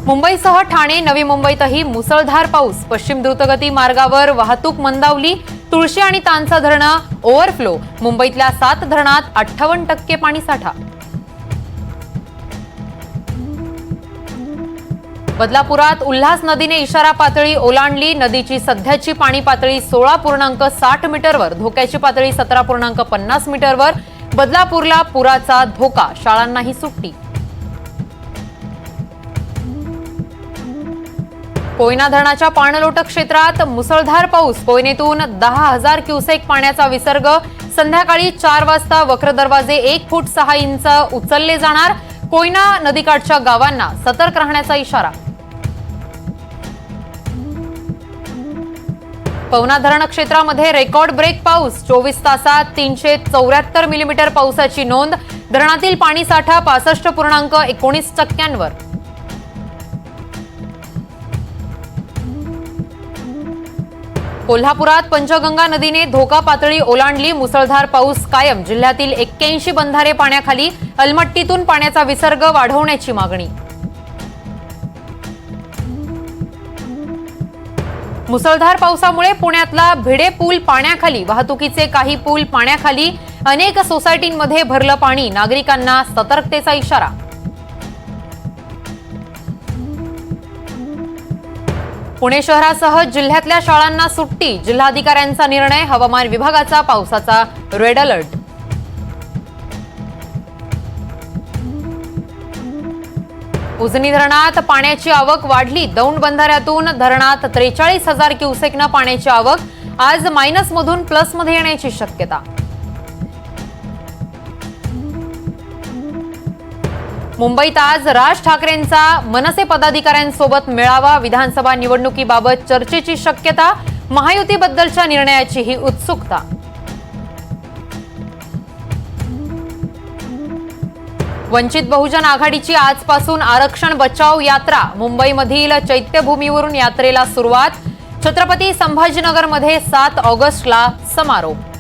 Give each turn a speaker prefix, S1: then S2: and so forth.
S1: मुंबईसह ठाणे, नवी मुंबईतही मुसळधार पाऊस. पश्चिम द्रुतगती मार्गावर वाहतूक मंदावली. तुळशी आणि तानसा धरणं ओव्हरफ्लो. मुंबईतल्या 7 धरणात 58% पाणीसाठा. बदलापुरात उल्हास नदीने इशारा पातळी ओलांडली. नदीची सध्याची पाणी पातळी 16.60 मीटरवर, धोक्याची पातळी 17.50 मीटरवर. बदलापूरला पुराचा धोका, शाळांनाही सुट्टी. कोयना धरणाच्या पाणलोट क्षेत्रात मुसळधार पाऊस. कोयनेतून 10,000 क्युसेक पाण्याचा विसर्ग. संध्याकाळी 4 वाजता वक्र दरवाजे 1 फूट 6 इंच उचलले जाणार. कोयना नदीकाठच्या गावांना सतर्क राहण्याचा इशारा. पवना धरण क्षेत्रामध्ये रेकॉर्ड ब्रेक पाऊस. 24 तासात 374 मिलीमीटर पावसाची नोंद. धरणातील पाणीसाठा 65.19%. कोल्हापुरात पंचगंगा नदीने धोका पातळी ओलांडली. मुसळधार पाऊस कायम. जिल्ह्यातील 81 बंधारे पाण्याखाली. अलमट्टीतून पाण्याचा विसर्ग वाढवण्याची मागणी. मुसळधार पावसामुळे पुण्यातला भिडे पूल पाण्याखाली. वाहतुकीचे काही पूल पाण्याखाली. अनेक सोसायटींमध्ये भरलं पाणी. नागरिकांना सतर्कतेचा इशारा. पुणे शहरासह जिल्ह्यातल्या शाळांना सुट्टी. जिल्हाधिकाऱ्यांचा निर्णय. हवामान विभागाचा पावसाचा रेड अलर्ट. उजनी धरणात पाण्याची आवक वाढली. दौंड बंधाऱ्यातून धरणात 43,000 क्युसेकनं पाण्याची आवक. आज मायनसमधून प्लसमध्ये येण्याची शक्यता. मुंबईत आज राज ठाकरेंचा मनसे पदाधिकाऱ्यांसोबत मेळावा. विधानसभा निवडणुकीबाबत चर्चेची शक्यता. महायुतीबद्दलच्या निर्णयाची ही उत्सुकता. वंचित बहुजन आघाडीची आजपासून आरक्षण बचाव यात्रा. मुंबईमधील चैत्यभूमीवरून यात्रेला सुरुवात. छत्रपती संभाजीनगरमध्ये 7 ऑगस्टला समारोप.